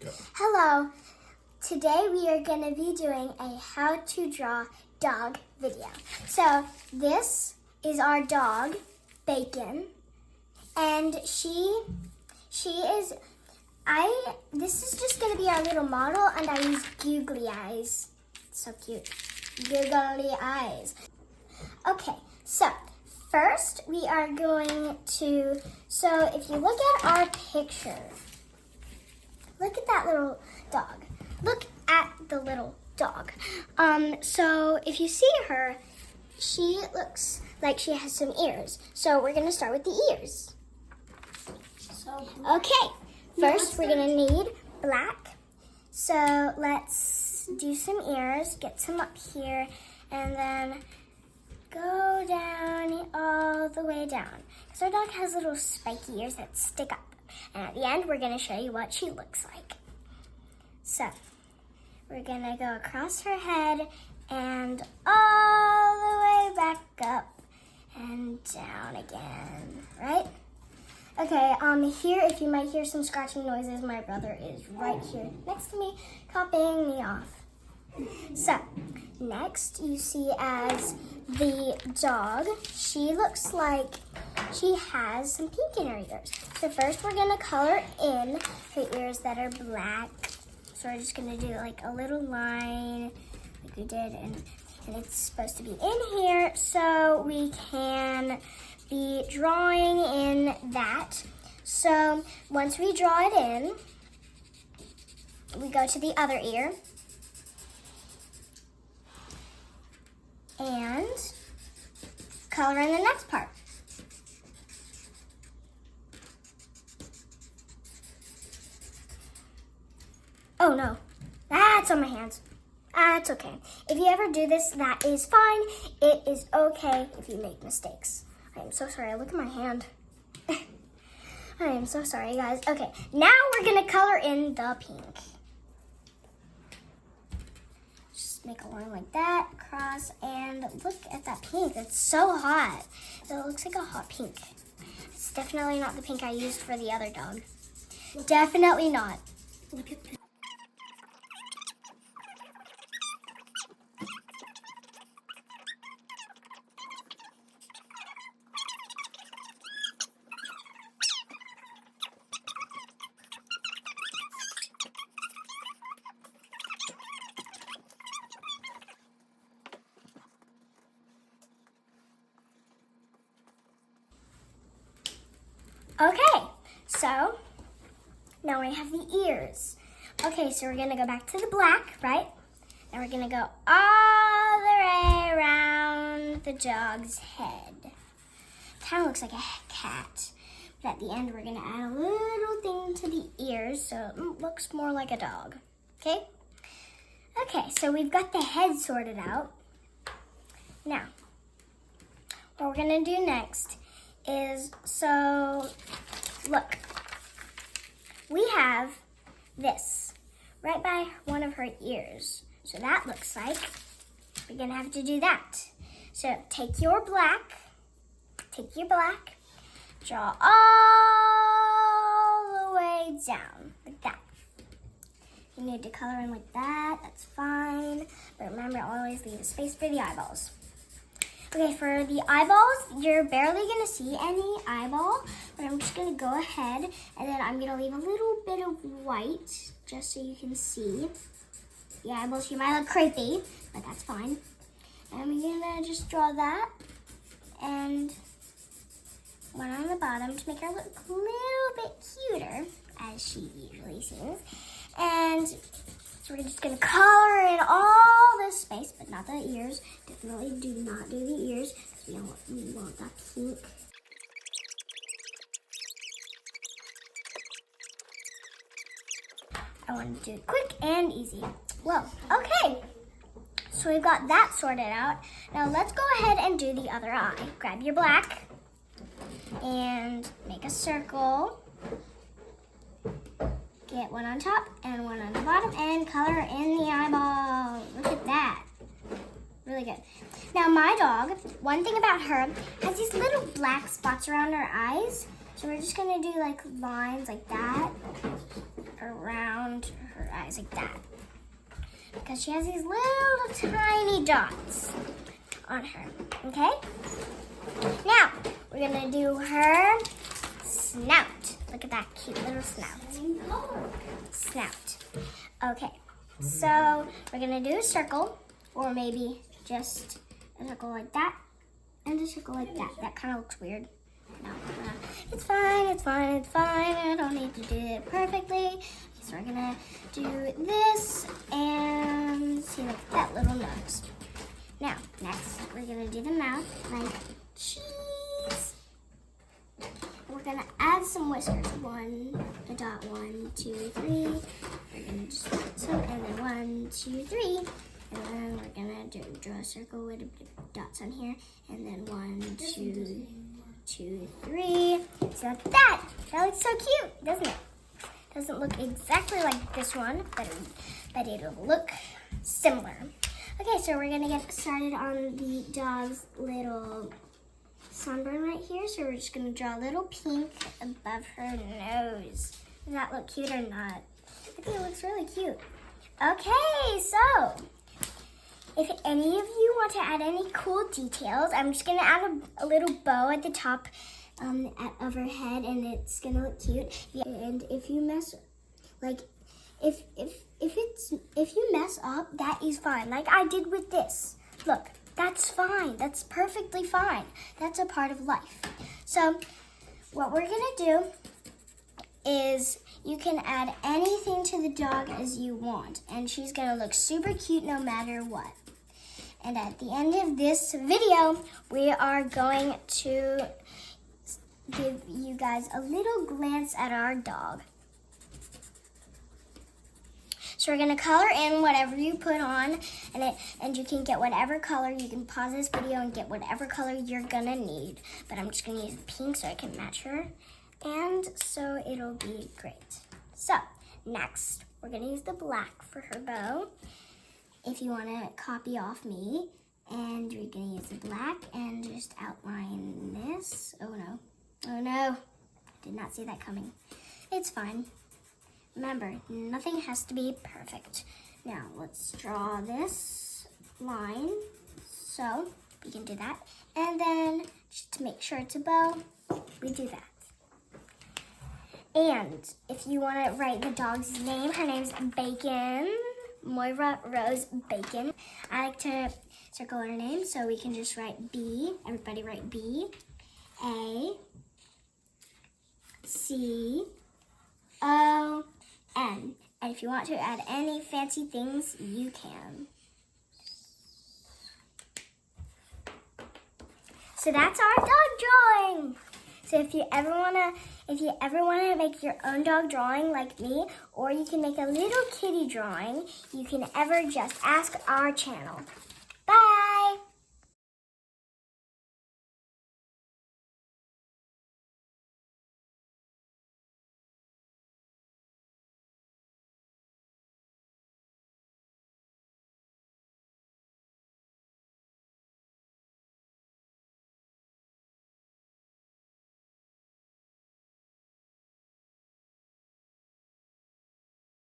Go. Hello. Today we are going to be doing a how to draw dog video. So this is our dog, Bacon, and this is just going to be our little model, and I use googly eyes. So cute. Googly eyes. Okay, so first we are going to, so if you look at our picture, look at that little dog. Look at the little dog. So if you see her, she looks like she has some ears. So we're gonna start with the ears. Okay, first we're gonna need black. So let's do some ears, get some up here, and then go down all the way down. Because our dog has little spiky ears that stick up. And at the end, we're going to show you what she looks like. So, we're going to go across her head and all the way back up and down again, right? Okay, here, if you might hear some scratching noises, my brother is right here next to me, copying me off. So, next you see as the dog, she looks like she has some pink in her ears. So first we're going to color in her ears that are black. So we're just going to do like a little line like we did, and it's supposed to be in here so we can be drawing in that. So once we draw it in, we go to the other ear. And color in the next part. Oh no, that's on my hands. That's okay. If you ever do this, that is fine. It is okay if you make mistakes. I am so sorry. Look at my hand. I am so sorry, guys. Okay, now we're gonna color in the pink. Make a line like that, cross, and look at that pink. It's so hot. It looks like a hot pink. It's definitely not the pink I used for the other dog. Definitely not. Look at that. Okay, so now we have the ears. Okay, so we're gonna go back to the black, right? And we're gonna go all the way around the dog's head. Kind of looks like a cat, but at the end we're gonna add a little thing to the ears so it looks more like a dog, okay? Okay, so we've got the head sorted out. Now, what we're gonna do next is, so look, we have this right by one of her ears. So that looks like we're gonna have to do that. So take your black, draw all the way down like that. You need to color in like that, that's fine. But remember, always leave a space for the eyeballs. Okay, for the eyeballs, you're barely gonna see any eyeball, but I'm just gonna go ahead and then I'm gonna leave a little bit of white just so you can see the eyeballs. You might look creepy, but that's fine. And I'm gonna just draw that and one on the bottom to make her look a little bit cuter, as she usually sings. And so we're just gonna color in all this space, but not the ears. Definitely do not do the ears, because we want that pink. I want to do it quick and easy. Well, okay. So we've got that sorted out. Now let's go ahead and do the other eye. Grab your black and make a circle. Get one on top and one on the bottom and color in the eyeball. Look at that. Really good. Now my dog, one thing about her, has these little black spots around her eyes. So we're just gonna do like lines like that around her eyes like that. Because she has these little tiny dots on her, okay? Now, we're gonna do her snout. Look at that cute little snout. Snout. Okay, so we're gonna do a circle, or maybe just a circle like that, and a circle like that. That kind of looks weird. No, it's fine, it's fine, it's fine. I don't need to do it perfectly. So we're gonna do this and see like that little nose. Now, next, we're gonna do the mouth like cheese. We're gonna add some whiskers. 1, a dot, 1, 2, 3. We're gonna just put some, and then 1, 2, 3. And then we're gonna draw a circle with dots on here. And then 1, 2, 2, 3. So that looks so cute, doesn't it? Doesn't look exactly like this one, but it'll look similar. Okay, so we're gonna get started on the dog's little sunburn right here. So we're just gonna draw a little pink above her nose. Does that look cute or not? I think it looks really cute. Okay, so if any of you want to add any cool details, I'm just gonna add a little bow at the top of her head, and it's gonna look cute. And if you mess, like, if you mess up, that is fine. Like I did with this. Look, that's fine. That's perfectly fine. That's a part of life. So what we're gonna do is you can add anything to the dog as you want, and she's gonna look super cute no matter what. And at the end of this video, we are going to give you guys a little glance at our dog. So we're gonna color in whatever you put on, and you can get whatever color. You can pause this video and get whatever color you're gonna need. But I'm just gonna use pink so I can match her, and so it'll be great. So next, we're gonna use the black for her bow. If you wanna copy off me, and we're gonna use the black and just outline this. Oh no. Oh no, did not see that coming. It's fine. Remember, nothing has to be perfect. Now, let's draw this line. So, we can do that. And then, just to make sure it's a bow, we do that. And if you want to write the dog's name, her name's Bacon. Moira Rose Bacon. I like to circle her name, so we can just write B. Everybody write B. A. C. O. N. And if you want to add any fancy things, you can. So that's our dog drawing. So if you ever wanna make your own dog drawing like me, or you can make a little kitty drawing, you can ever just ask our channel.